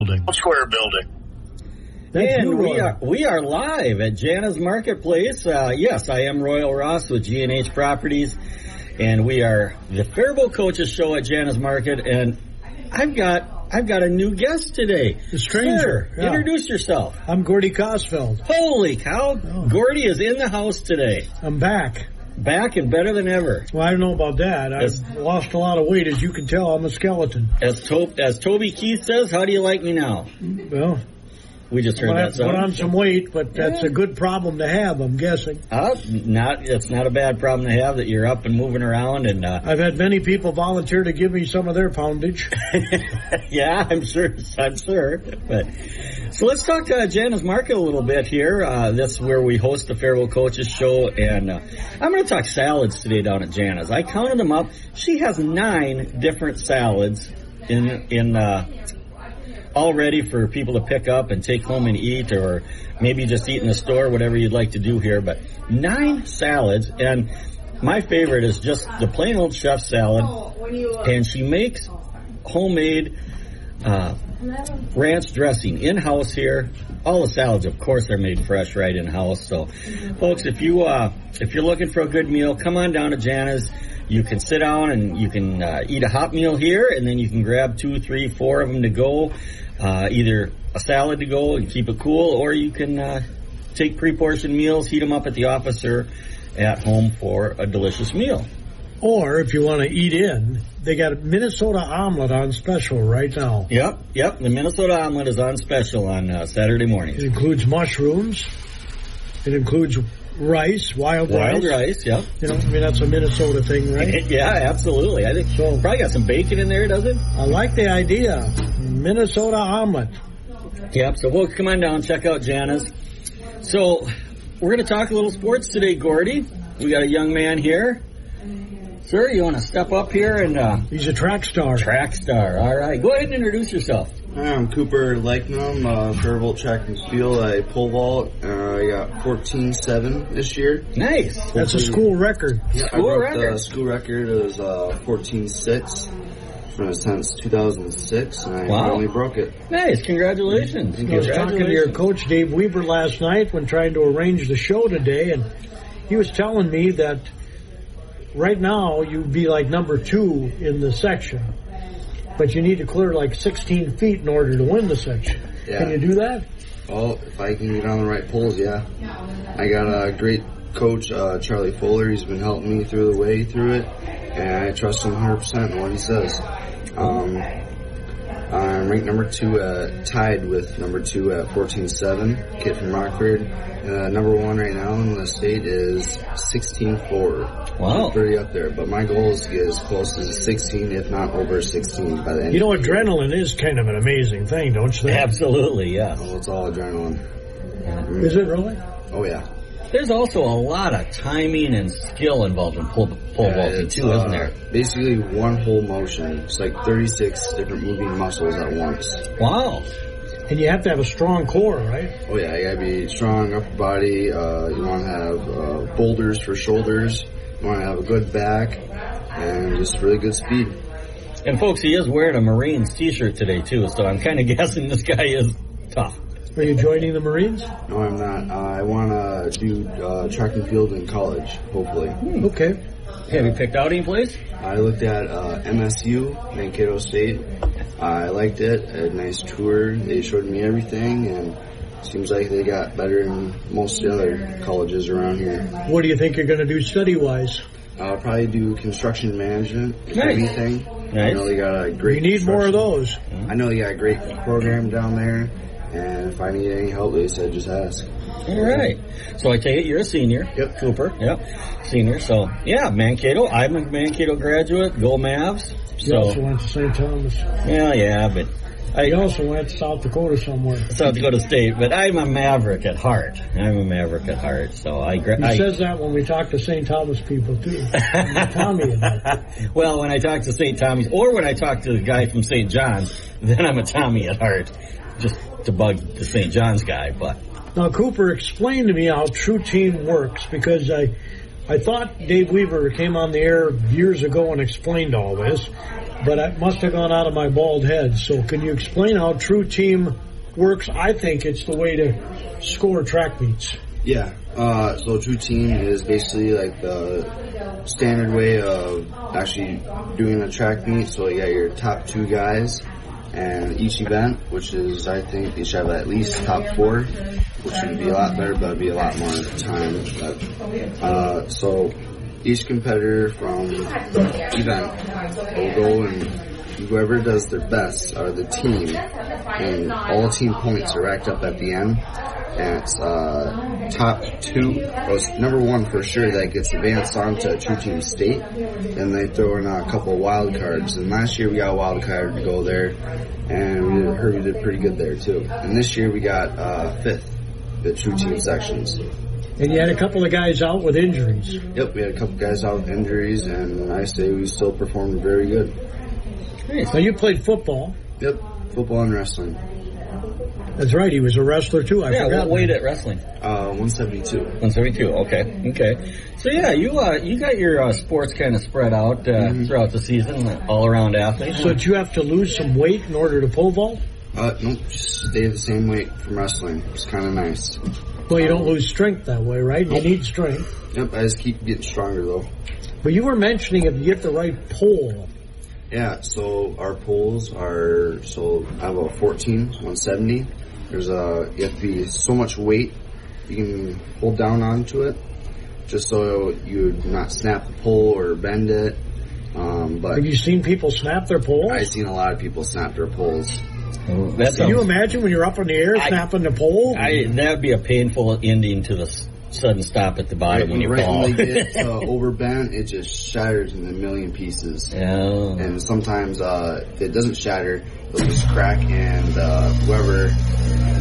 Square building. And we are live at Jana's Marketplace. Yes, I am Royal Ross with G&H Properties, and we are the Faribault Coaches Show at Jana's Market. And I've got a new guest today. A stranger. Sir, introduce yourself. I'm Gordy Kosfeld. Holy cow! Oh. Gordy is in the house today. I'm back. Back and better than ever. Well, I don't know about that. I've lost a lot of weight. As you can tell, I'm a skeleton. As Toby Keith says, how do you like me now? Well, we just heard that song. Put on some weight, but that's a good problem to have, I'm guessing. It's not a bad problem to have that you're up and moving around. And I've had many people volunteer to give me some of their poundage. Yeah, I'm sure. But so let's talk to Jana's Market a little bit here. That's where we host the Faribault Coaches Show, and I'm going to talk salads today down at Jana's. I counted them up. She has 9 different salads in all ready for people to pick up and take home and eat, or maybe just eat in the store, whatever you'd like to do here. But 9 salads, and my favorite is just the plain old chef salad, and she makes homemade ranch dressing in-house here. All the salads, of course, are made fresh right in-house. So, folks, if you're looking for a good meal, come on down to Jana's. You can sit down and you can eat a hot meal here, and then you can grab 2, 3, 4 of them to go. Either a salad to go and keep it cool, or you can take pre-portioned meals, heat them up at the office or at home for a delicious meal. Or if you want to eat in, they got a Minnesota omelet on special right now. Yep. The Minnesota omelet is on special on Saturday mornings. It includes mushrooms. It includes rice, wild rice. Yep. That's a Minnesota thing, right? Yeah, absolutely. I think so. Probably got some bacon in there, does it? I like the idea. Minnesota omelet. Yep, so we'll come on down, check out Jana's. So we're going to talk a little sports today, Gordy. We got a young man here. Sir, you want to step up here? And he's a track star. Track star, all right. Go ahead and introduce yourself. Hi, I'm Cooper Leichtnam, Faribault track and field. I pole vault. I got 14.7 this year. Nice. That's a school record. Yeah, the school record is 14.6 since 2006, and I finally broke it. Nice. Congratulations. I was talking to your coach, Dave Weaver, last night when trying to arrange the show today, and he was telling me that right now you'd be like number 2 in the section. But you need to clear like 16 feet in order to win the section. Yeah. Can you do that? Well, if I can get on the right poles, yeah. I got a great coach, Charlie Fuller. He's been helping me through it, and I trust him 100% in what he says. I'm ranked number 2, tied with number 2 at 14.7, kid from Rockford. Number 1 right now in the state is 16.4. Wow. Pretty up there, but my goal is to get as close as 16, if not over 16 by the end. Adrenaline is kind of an amazing thing, don't you think? Absolutely, yeah. Oh, it's all adrenaline. Is it really? Oh, yeah. There's also a lot of timing and skill involved in pole vaulting, too, isn't there? Basically one whole motion. It's like 36 different moving muscles at once. Wow. And you have to have a strong core, right? Oh, yeah. You got to be strong upper body. You want to have boulders for shoulders. You want to have a good back and just really good speed. And, folks, he is wearing a Marines T-shirt today, too, so I'm kind of guessing this guy is tough. Are you joining the Marines? No, I'm not. I want to do track and field in college, hopefully. Okay. Have you picked out any place? I looked at MSU, Mankato State. I liked it. I had a nice tour. They showed me everything, and it seems like they got better than most of the other colleges around here. What do you think you're going to do study-wise? I'll probably do construction management, if anything. Nice. I know they got a great... We need more of those. I know they got a great program down there. And if I need any help, they said just ask. All right. So I take it you're a senior. Yep. Cooper. Yep. Senior. So, yeah, Mankato. I'm a Mankato graduate. Go Mavs. You also went to St. Thomas. Yeah, but... I also went to South Dakota somewhere. South Dakota State, but I'm a Maverick at heart. So He says that when we talk to St. Thomas people, too. Tommy. Well, when I talk to St. Tommy's, or when I talk to the guy from St. John's, then I'm a Tommy at heart. Just to bug the St. John's guy, but... Now, Cooper, explain to me how True Team works, because I thought Dave Weaver came on the air years ago and explained all this, but it must have gone out of my bald head. So can you explain how True Team works? I think it's the way to score track meets. Yeah. So True Team is basically like the standard way of actually doing a track meet. So you got your top 2 guys, and each event, which is, I think, they should have at least top 4, which would be a lot better, but it'd be a lot more time. But, so each competitor from the event will go, and whoever does their best are the team, and all team points are racked up at the end. And it's top 2, or number 1 for sure, that gets advanced on to True Team State, and they throw in a couple wild cards. And last year we got a wild card to go there, and we did pretty good there too. And this year we got 5th, the True Team sections. And you had a couple of guys out with injuries. Yep, we had a couple guys out with injuries, and I say we still performed very good. Nice. Now you played football. Yep, football and wrestling. That's right, he was a wrestler too. I forgot. What weight at wrestling? 172. 172. Okay. So yeah, you got your sports kind of spread out throughout the season, all around athletes. So did you have to lose some weight in order to pole vault? Nope, just stay the same weight from wrestling. It's kind of nice. Well, you don't lose strength that way, right? You need strength. Yep, I just keep getting stronger though. But you were mentioning if you get the right pole. Yeah, so our poles are, I have a 14, 170. You have to be so much weight you can hold down onto it, just so you would not snap the pole or bend it. But have you seen people snap their poles? I've seen a lot of people snap their poles. Can you imagine when you're up in the air snapping the pole? That would be a painful ending to the sudden stop at the bottom when you fall. When they get overbent, it just shatters in a million pieces. Oh. And sometimes if it doesn't shatter, it'll just crack, and whoever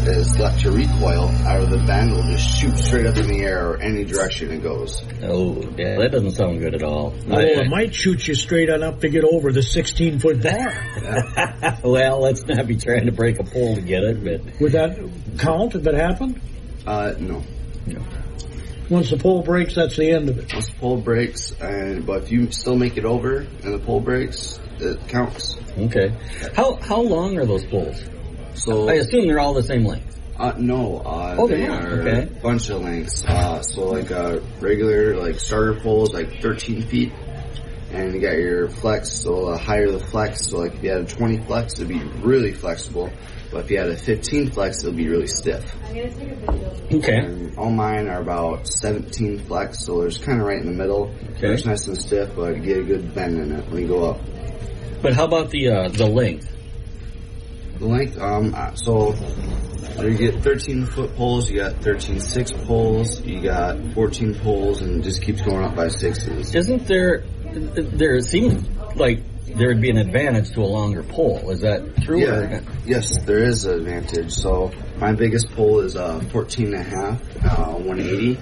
is left to recoil out of the bend will just shoot straight up in the air or any direction it goes. Oh, yeah, that doesn't sound good at all. Well, it might shoot you straight on up to get over the 16-foot bar. Yeah. Well, let's not be trying to break a pole to get it, but... Would that count if that happened? No. Once the pole breaks, that's the end of it. Once the pole breaks, but if you still make it over and the pole breaks, it counts. Okay. How long are those poles? So I assume they're all the same length. No. They are a bunch of lengths. So like a regular starter pole is like 13 feet. And you got your flex, so the higher the flex, so like if you had a 20 flex, it'd be really flexible. But if you had a 15 flex, it'll be really stiff. Okay. And all mine are about 17 flex, so they're just kind of right in the middle. Okay. It's nice and stiff, but you get a good bend in it when you go up. But how about the length? The length, so you get 13-foot poles, you got 13-6 poles, you got 14 poles, and it just keeps going up by 6s. Isn't there seems like there would be an advantage to a longer pole. Is that true? Yeah. Yes, there is an advantage. So my biggest pole is 14.5, 180,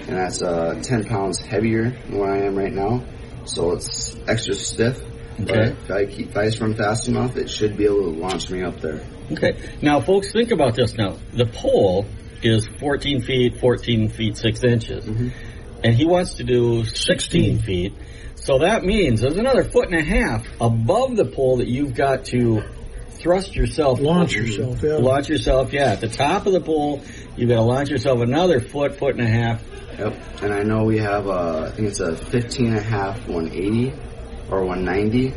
and that's 10 pounds heavier than what I am right now. So it's extra stiff. Okay. But if I run fast enough, it should be able to launch me up there. Okay. Now, folks, think about this now. The pole is 14 feet, 6 inches. Mm-hmm. And he wants to do 16 feet. So that means there's another 1.5 feet above the pole that you've got to thrust yourself. Launch yourself, yeah. Launch yourself, yeah. At the top of the pole, you've got to launch yourself another 1.5 feet. Yep. And I know we have, I think it's a 15.5, 180 or 190.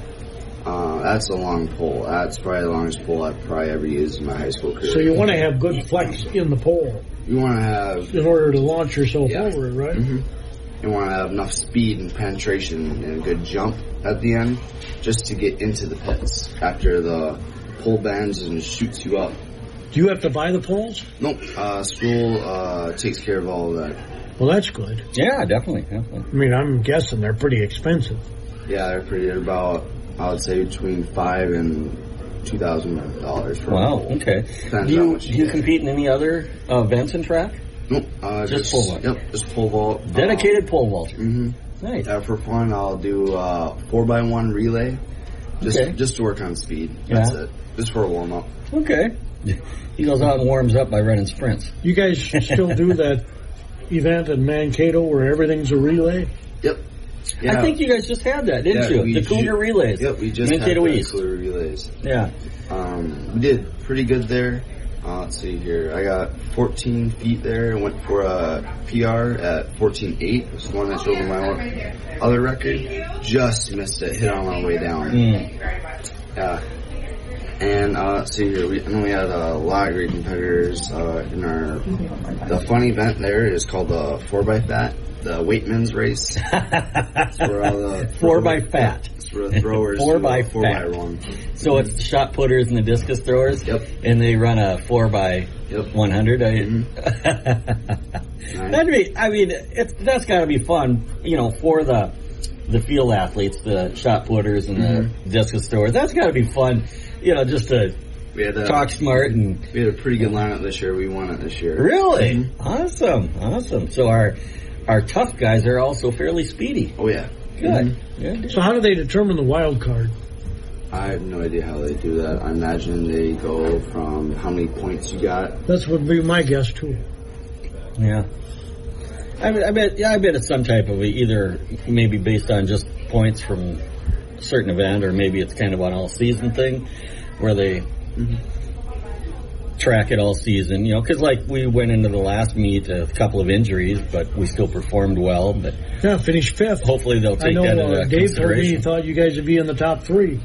That's a long pole. That's probably the longest pole I've probably ever used in my high school career. So you want to have good flex in the pole. You want to have... in order to launch yourself over it, right? Mm-hmm. You want to have enough speed and penetration and a good jump at the end just to get into the pits after the pole bends and shoots you up. Do you have to buy the poles? Nope. School takes care of all of that. Well, that's good. Yeah, definitely. I mean, I'm guessing they're pretty expensive. Yeah, they're about, I would say, between $5,000 and $2,000 for wow, a pole. okay. Do you compete in any other events in track? Nope. Just pole vault? Yep, just pole vault. Dedicated pole vault? Mm-hmm. Nice. For fun, I'll do 4x1 relay, just to work on speed. That's it. Just for a warm-up. Okay. He goes out and warms up by running sprints. You guys still do that event in Mankato where everything's a relay? Yep. I think you guys just had that, didn't you? The Cougar Relays. Yep, we just Mankato had the East. Cougar Relays. Yeah. We did pretty good there. Let's see here. I got 14 feet there and went for a PR at 14.8. It's the one that's over my other record. Just missed it. Hit on my way down. And let's see here. We had a lot of great competitors in our. The fun event there is called the 4x the Weightman's race. That's where all the 4x-fat. That's where the throwers 4x-fat. run. So it's the shot putters and the discus throwers. Yep. And they run a 4x100. Nice. That'd be. I mean, that's got to be fun. For the field athletes, the shot putters and the discus throwers. That's got to be fun. Just to talk smart and. We had a pretty good lineup this year. We won it this year. Really? Awesome. So our tough guys are also fairly speedy. Oh yeah. Good. Good. So how do they determine the wild card? I have no idea how they do that. I imagine they go from how many points you got. That would be my guess too. Yeah. I bet it's some type of either maybe based on just points from a certain event, or maybe it's kind of an all season thing where they track it all season. Because like we went into the last meet a couple of injuries, but we still performed well. But finished 5th. Hopefully they'll take that into Dave told me he consideration. thought you guys would be in the top 3.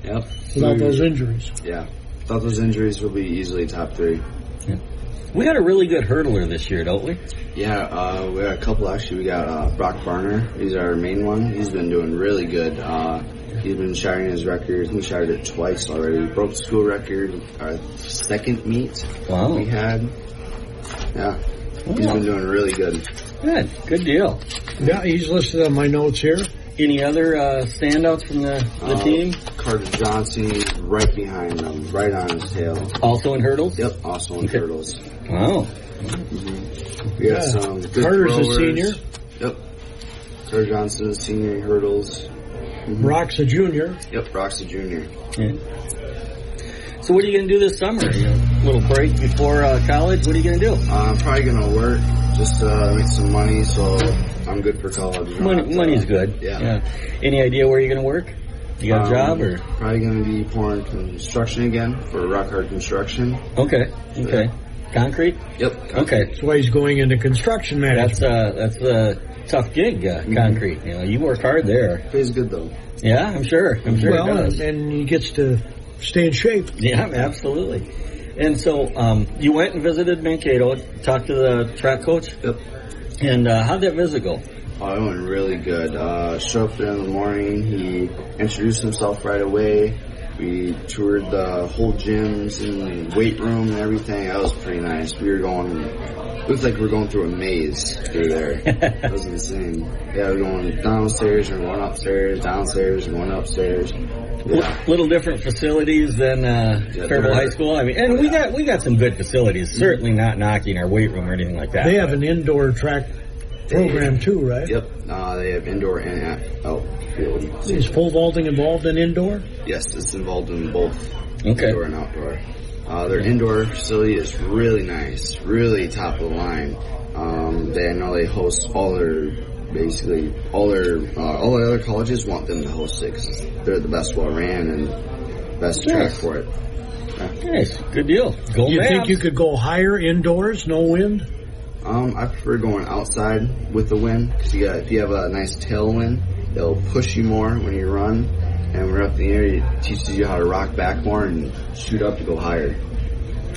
Yep. Without those injuries. Yeah. Thought those injuries would be easily top 3. Yeah. We got a really good hurdler this year, don't we? Yeah, we got a couple actually. We got Brock Barner. He's our main one. He's been doing really good. He's been shattering his record. He shattered it twice already. He broke the school record our second meet we had. Yeah. He's been doing really good. Good deal. Yeah, he's listed on my notes here. Any other standouts from the team? Carter Johnson, he's right behind them, right on his tail. Also in hurdles? Yep, also in hurdles. Wow. We got some good Carter's throwers. a senior. Yep. Carter Johnson is senior in hurdles. Brock's a junior. Yep, Brock's a junior. Yeah. So what are you going to do this summer? A little break before college? What are you going to do? I'm probably going to work just to make some money, so I'm good for college. Money's good. Yeah. Any idea where you're going to work? You got a job? Or Probably going to be pouring construction again for Rock Hard Construction. Okay. Concrete? Yep. Concrete. Okay. That's why he's going into construction management. That's a tough gig, concrete. You work hard there. Pays good, though. Yeah, I'm sure it does. And he gets to stay in shape. Yeah, absolutely. And so you went and visited Mankato, talked to the track coach? Yep. And how'd that visit go? Oh, it went really good. Showed up there in the morning. He introduced himself right away. We toured the whole gyms and the weight room and everything. That was pretty nice. It looked like we were going through a maze through there. That was insane. Yeah, we were going downstairs and going upstairs, downstairs and going upstairs. Yeah. Little different facilities than Faribault High School. I mean, and we got some good facilities. Certainly not knocking our weight room or anything like that. They have an indoor track program too, right? Yep. They have indoor and outfield. Is pole vaulting involved in indoor? Yes, it's involved in both indoor and outdoor. Their indoor facility is really nice, really top of the line. They host all the other colleges want them to host it 'cause they're the best well ran and best track for it. Nice, good deal. Go Do you Mavs. think you could go higher indoors, no wind? I prefer going outside with the wind because if you have a nice tailwind, it'll push you more when you run. And when we're up in the air, it teaches you how to rock back more and shoot up to go higher.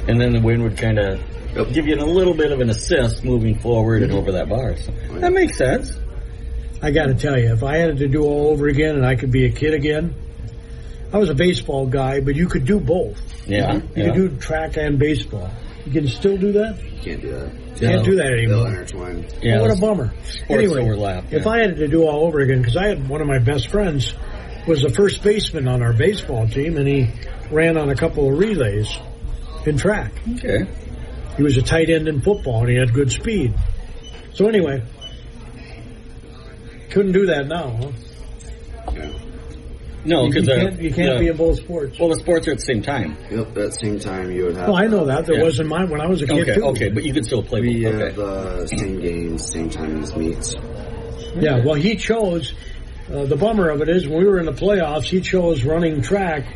And then the wind would kind of give you a little bit of an assist moving forward and over that bar. So that makes sense. I got to tell you, if I had to do all over again and I could be a kid again, I was a baseball guy, but you could do both. Yeah. You could do track and baseball. You can still do that? You can't do that. Can't do that anymore. They'll intertwine. Yeah, what a bummer. Anyway, overlap. if I had to do all over again, because I had one of my best friends was the first baseman on our baseball team, and he ran on a couple of relays in track. Okay. He was a tight end in football, and he had good speed. So anyway, couldn't do that now, huh? Yeah. No, because you can't be in both sports. Well, the sports are at the same time. Yep, at the same time you would have. Oh, I know that. There wasn't mine when I was a kid, too. Okay, but you could still play. We have the same games, same time as meets. Yeah, well, he chose, the bummer of it is when we were in the playoffs, he chose running track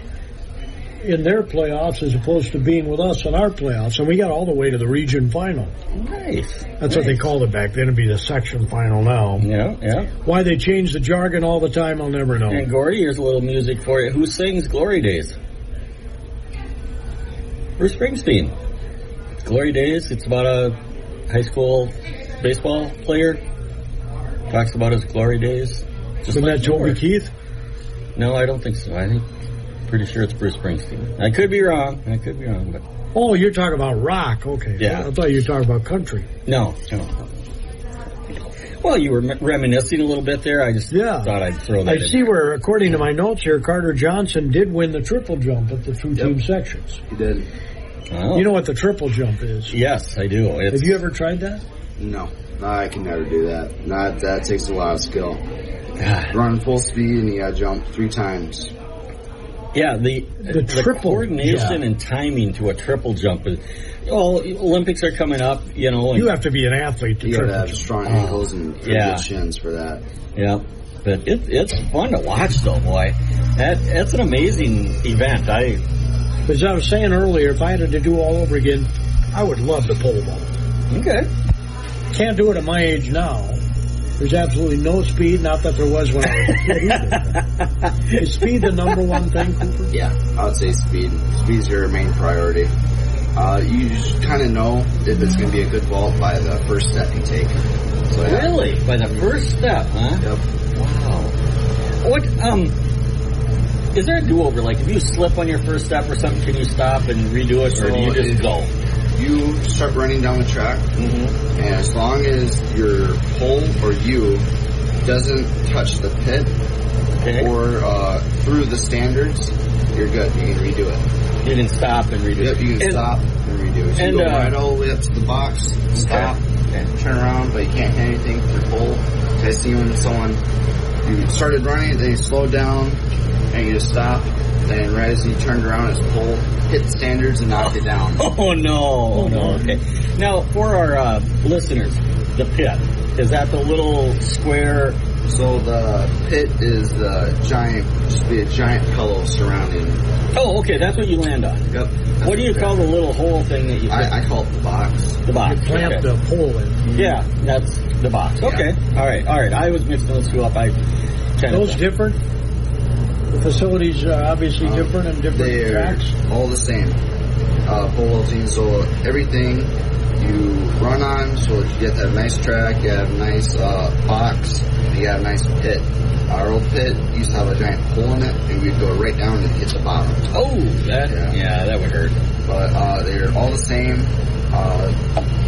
in their playoffs as opposed to being with us in our playoffs, and we got all the way to the region final. Nice. That's what they called it back then. It'd be the section final now. Yeah. Why they change the jargon all the time, I'll never know. And Gordy, here's a little music for you. Who sings Glory Days? Bruce Springsteen. Glory Days, it's about a high school baseball player. Talks about his glory days. Isn't that Toby Keith? No, I don't think so. I think pretty sure it's Bruce Springsteen. I could be wrong, but oh, you're talking about rock. Okay. Yeah. I thought you were talking about country. No. Well, you were reminiscing a little bit there. I just thought I'd throw that in. I see where, according to my notes here, Carter Johnson did win the triple jump at the two-team sections. He did. Oh. You know what the triple jump is? Yes, I do. Have you ever tried that? No, I can never do that. That takes a lot of skill. Run full speed and you got to jump 3 times. Yeah, the triple coordination and timing to a triple jump is. Well, Olympics are coming up, you know. You have to be an athlete to you triple got to have strong ankles and good shins for that. Yeah, but it's fun to watch, though, boy. That's an amazing event. As I was saying earlier, if I had to do all over again, I would love the pole vault. Okay. Can't do it at my age now. There's absolutely no speed, not that there was when I was a kid either. Is speed the number one thing, Cooper? Yeah, I would say speed. Speed's your main priority. You just kind of know if it's going to be a good vault by the first step you take. So, yeah. Really? By the first step, huh? Yep. Wow. What, is there a do-over? Like, if you slip on your first step or something, can you stop and redo it, or do you just go? You start running down the track, and as long as your pole or you doesn't touch the pit or through the standards, you're good. You can redo it. You can stop and redo it. Yep, you can stop and redo it. So you go right all the way up to the box, stop, and turn around, but you can't hit anything with your pole. I see when you started running, then you slowed down, and you just stop, then right as you turned around, his pole hit the standards and knocked it down. Oh, no. Okay. Now, for our listeners, the pit, is that the little square? So the pit is the giant pillow surrounding. Oh, okay, that's what you land on. Yep. What do you call the little hole thing that you... I call it the box. The box. You clamp the pole in. Yeah, that's the box. Okay. Yeah. All right. I was mixing those two up. Those different? The facilities are obviously different and different tracks? All the same. Pole vaulting, so everything you run on, so you get that nice track, you have a nice box, you got a nice pit. Our old pit used to have a giant hole in it, and we'd go right down and hit the bottom. Oh, that would hurt. But they're all the same.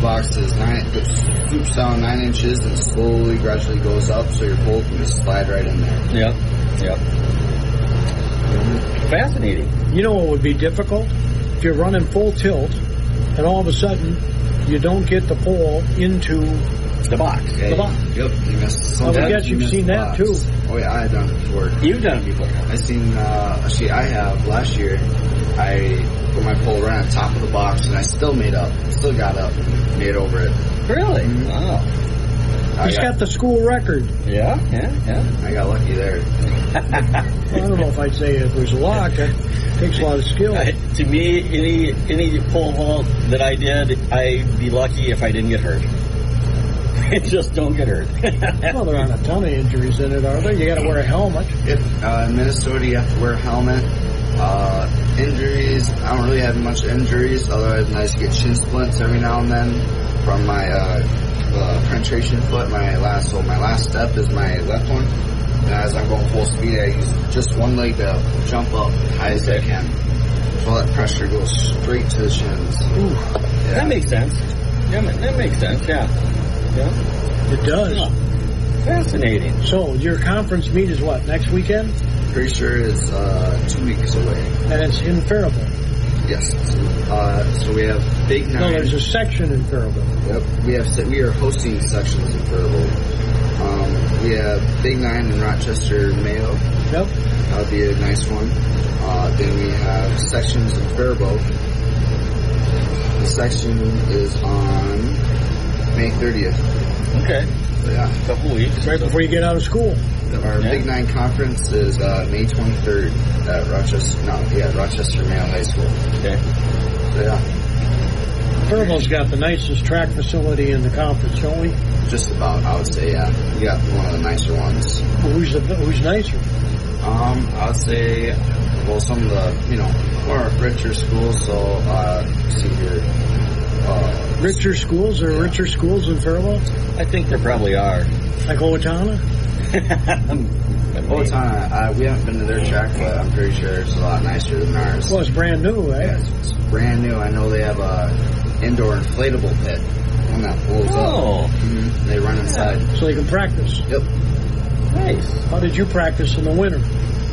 Box is scoops down 9 inches and slowly, gradually goes up, so your pole can just slide right in there. Yep. Fascinating. You know what would be difficult? If you're running full tilt, and all of a sudden you don't get the pole into the box. The box. Yep. I guess you've seen that too. Oh yeah, I have done it before. You've done it before. I've seen. Actually, I have last year. I put my pole right on top of the box, and I still got up, and made over it. Really? Wow. He's got the school record. Yeah. I got lucky there. I don't know if I'd say it was luck. It takes a lot of skill. To me, any pole vault that I did, I'd be lucky if I didn't get hurt. Just don't get hurt. Well, there aren't a ton of injuries in it, are there? You got to wear a helmet. In Minnesota, you have to wear a helmet. Injuries, I don't really have much injuries, otherwise I just get shin splints every now and then from my penetration foot. My last step is my left one, and as I'm going full speed, I use just one leg to jump up as high as I can. So all that pressure goes straight to the shins. Ooh. Yeah. That makes sense. Yeah, that makes sense, yeah. It does. Yeah. Fascinating. So your conference meet is what, next weekend? Pretty sure it's 2 weeks away. And it's in Faribault. Yes. So we have Big 9. No, there's a section in Faribault. Yep. We are hosting sections in Faribault. We have Big 9 in Rochester, Mayo. Yep. That would be a nice one. Then we have sections in Faribault. The section is on May 30th. Okay. So, yeah. A couple weeks. Right before you get out of school. Our Big 9 conference is May 23rd at Rochester Mayo High School. Okay. So, yeah. Faribault's got the nicest track facility in the conference, don't we? Just about, I would say, yeah. We got one of the nicer ones. Well, who's nicer? I would say, well, some of the, more richer schools, so, see here. Richer schools? Are richer schools in Faribault? I think there probably are. Like Owatonna? Owatonna, we haven't been to their track, but I'm pretty sure it's a lot nicer than ours. Well, it's brand new, right? Yeah, it's brand new. I know they have a indoor inflatable pit, one that pulls up. Mm-hmm. They run inside. So they can practice. Yep. Nice. How did you practice in the winter?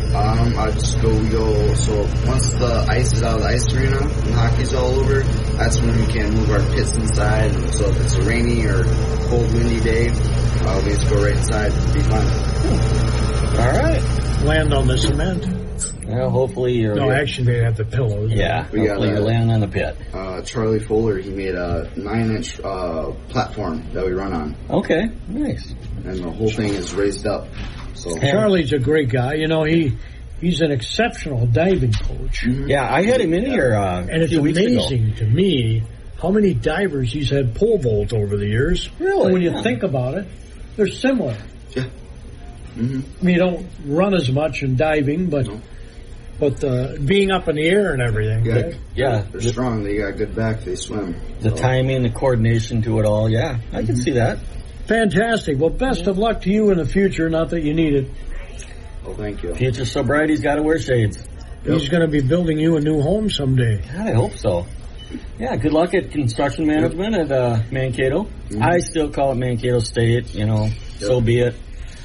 We go, so once the ice is out of the ice arena and hockey's all over, that's when we can move our pits inside. And so if it's a rainy or cold, windy day, we just go right inside. It'll be fun. All right. Land on the cement. Well, hopefully you're... No, actually they have the pillows. Yeah, hopefully you're landing on the pit. Charlie Fuller, he made a 9-inch platform that we run on. Okay, nice. And the whole thing is raised up. So Charlie's a great guy. He's an exceptional diving coach. Mm-hmm. Yeah, I had him in here and it's a few weeks ago. amazing to me how many divers he's had pole vault over the years. Really? And when you think about it, they're similar. Yeah. Mm-hmm. I mean, you don't run as much in diving, but being up in the air and everything. Yeah. They're strong. They got good back. They swim. The timing, the coordination to it all. Yeah, I can see that. Fantastic. Well, best of luck to you in the future. Not that you need it. Oh, thank you. Future's so bright, he's got to wear shades. He's going to be building you a new home someday. God, I hope so. Yeah, good luck at construction management at Mankato. Mm-hmm. I still call it Mankato State, so be it.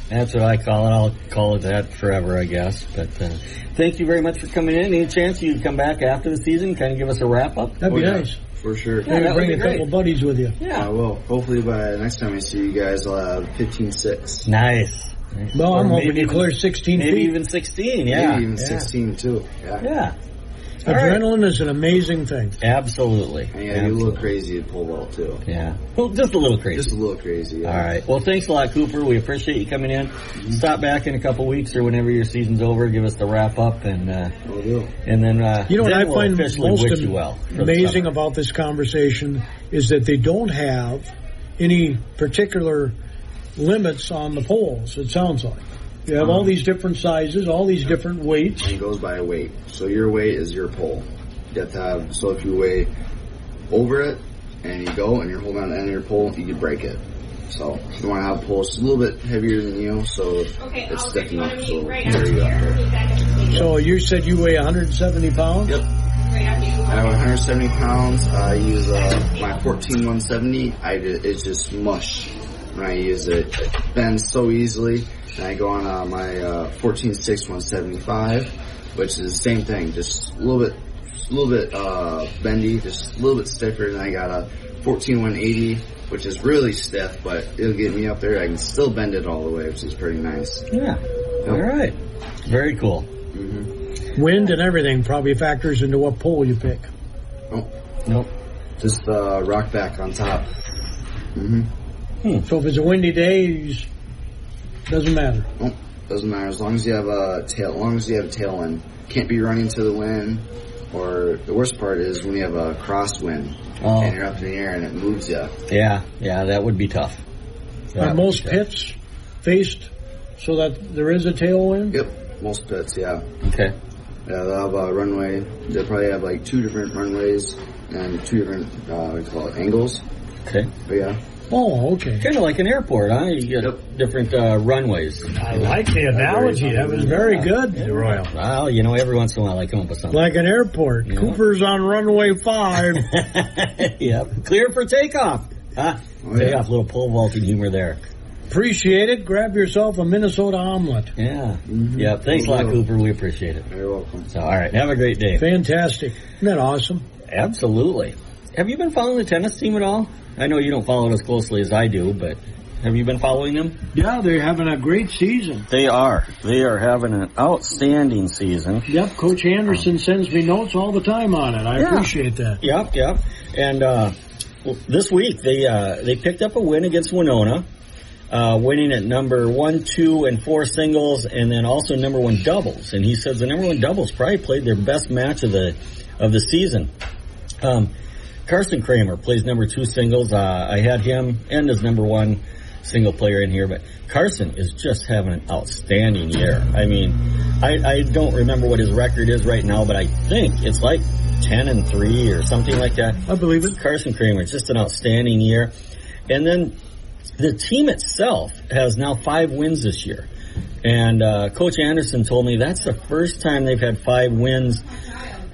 That's what I call it. I'll call it that forever, I guess. But thank you very much for coming in. Any chance you'd come back after the season, kind of give us a wrap-up? That'd be nice. For sure. Yeah, maybe bring a couple buddies with you. Yeah. I will. Hopefully by next time I see you guys, I'll have 15-6. Nice. Well, I'm hoping you clear 16 feet. Maybe even 16, yeah. Maybe even 16, too. Yeah. Adrenaline is an amazing thing. Absolutely. And yeah, you look crazy at pole vault, too. Yeah. Well, just a little crazy. Just a little crazy, yeah. All right. Well, thanks a lot, Cooper. We appreciate you coming in. Mm-hmm. Stop back in a couple weeks or whenever your season's over. Give us the wrap-up. And we'll do. And then, what I find most amazing about this conversation is that they don't have any particular limits on the poles, it sounds like. You have all these different sizes, all these different weights. It goes by weight. So your weight is your pole. You have to have, so if you weigh over it and you go and you're holding on the end of your pole, you can break it. So you want to have a pole just a little bit heavier than you, so it's sticking up, so carry you up there. So you said you weigh 170 pounds? Yep. I weigh 170 pounds. I use my 14170. It's just mush when I use it. It bends so easily. And I go on my 14.6 175, which is the same thing, just a little bit bendy, just a little bit stiffer. And I got a 14.180, which is really stiff, but it'll get me up there. I can still bend it all the way, which is pretty nice. Yeah. All right. Very cool. Mm-hmm. Wind and everything probably factors into what pole you pick. Nope. Just rock back on top. Mm-hmm. So if it's a windy day, doesn't matter. Nope. Doesn't matter as long as you have a tailwind. Can't be running to the wind. Or the worst part is when you have a crosswind and you're up in the air and it moves you. Yeah, that would be tough. Are most pits faced so that there is a tailwind? Yep, most pits, yeah. Okay. Yeah, they'll have a runway. They'll probably have like 2 different runways and 2 different, angles. Okay. But yeah. Oh, okay. Kind of like an airport, huh? You get different runways. I like the analogy. That was very good, Royal. Well, every once in a while I come up with something. Like an airport. Cooper's on runway 5. Yep. Clear for takeoff. Takeoff, little pole vaulting humor there. Appreciate it. Grab yourself a Minnesota omelet. Yeah. Mm-hmm. Yeah. Thanks a lot, Cooper. We appreciate it. You're welcome. So, all right. Have a great day. Fantastic. Isn't that awesome? Absolutely. Have you been following the tennis team at all? I know you don't follow it as closely as I do, but have you been following them? Yeah, they're having a great season. They are. They are having an outstanding season. Yep, Coach Anderson sends me notes all the time on it. I appreciate that. Yep. And this week they picked up a win against Winona, winning at number 1, 2, and 4 singles, and then also number 1 doubles. And he says the number 1 doubles probably played their best match of the season. Carson Kramer plays number 2 singles. I had him and his number 1 single player in here, but Carson is just having an outstanding year. I mean, I don't remember what his record is right now, but I think it's like 10-3 or something like that. I believe it. Carson Kramer, just an outstanding year. And then the team itself has now 5 wins this year. And Coach Anderson told me that's the first time they've had 5 wins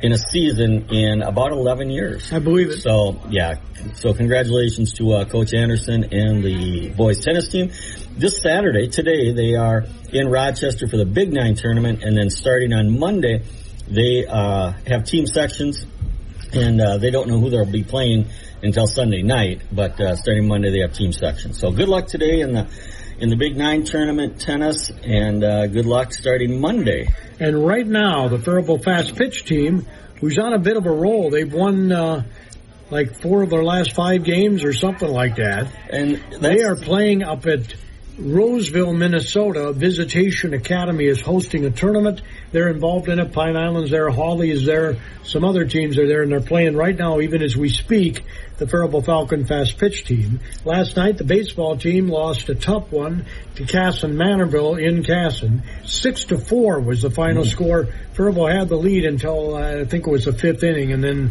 in a season in about 11 years. I believe it. So, yeah. So congratulations to Coach Anderson and the boys tennis team. This Saturday, today, they are in Rochester for the Big 9 tournament, and then starting on Monday, they have team sections, and they don't know who they'll be playing until Sunday night, but starting Monday, they have team sections. So good luck today in the Big 9 tournament tennis, and good luck starting Monday. And right now, the Faribault fast pitch team, who's on a bit of a roll, they've won like 4 of their last 5 games or something like that. And they are playing up at Roseville, Minnesota. Visitation Academy is hosting a tournament. They're involved in it. Pine Island's there, Hawley is there, some other teams are there, and they're playing right now, even as we speak, the Faribault Falcon fast pitch team. Last night, the baseball team lost a tough one to Casson Manorville in Casson. 6-4 was the final score. Faribault had the lead until I think it was the 5th inning, and then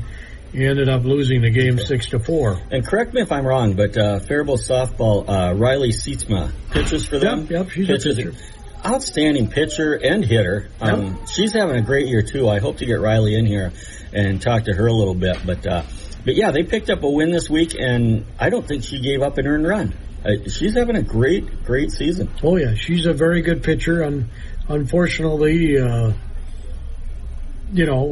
he ended up losing the game 6-4. And correct me if I'm wrong, but Faribault softball, Riley Seatsma pitches for them. Yep, she's a pitcher. Outstanding pitcher and hitter. She's having a great year too. I hope to get Riley in here and talk to her a little bit. But yeah, they picked up a win this week, and I don't think she gave up an earned run. She's having a great season. Oh yeah, she's a very good pitcher. And unfortunately, when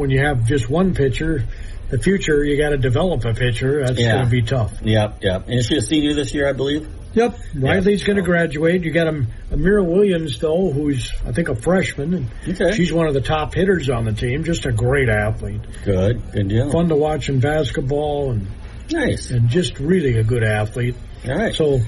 you have just one pitcher, the future, you got to develop a pitcher. That's going to be tough. Yep. And is she a senior this year, I believe? Yep. Riley's going to graduate. You got Amira Williams, though, who's, I think, a freshman. And she's one of the top hitters on the team. Just a great athlete. Good deal. Fun to watch in basketball. And nice. And just really a good athlete. All right. So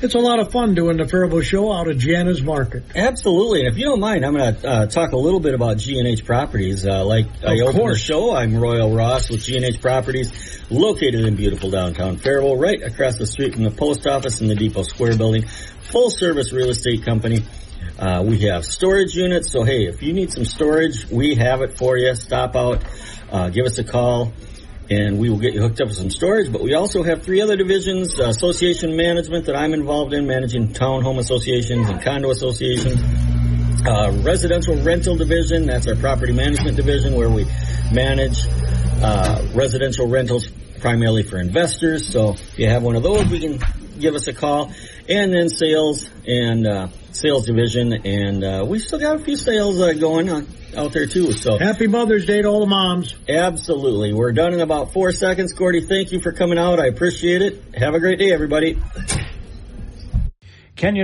it's a lot of fun doing the Faribault show out of Gianna's Market. Absolutely. And if you don't mind, I'm going to talk a little bit about G&H Properties. I opened the show, I'm Royal Ross with G&H Properties, located in beautiful downtown Faribault, right across the street from the post office in the Depot Square building. Full-service real estate company. We have storage units, so hey, if you need some storage, we have it for you. Stop out, give us a call, and we will get you hooked up with some storage. But we also have 3 other divisions, association management that I'm involved in, managing townhome associations and condo associations. Residential rental division, that's our property management division, where we manage residential rentals primarily for investors. So if you have one of those, we can give us a call. And then sales and sales division, and we still got a few sales going on out there too. So happy Mother's Day to all the moms. Absolutely. We're done in about 4 seconds. Gordy, thank you for coming out. I appreciate it. Have a great day, everybody. Kenyon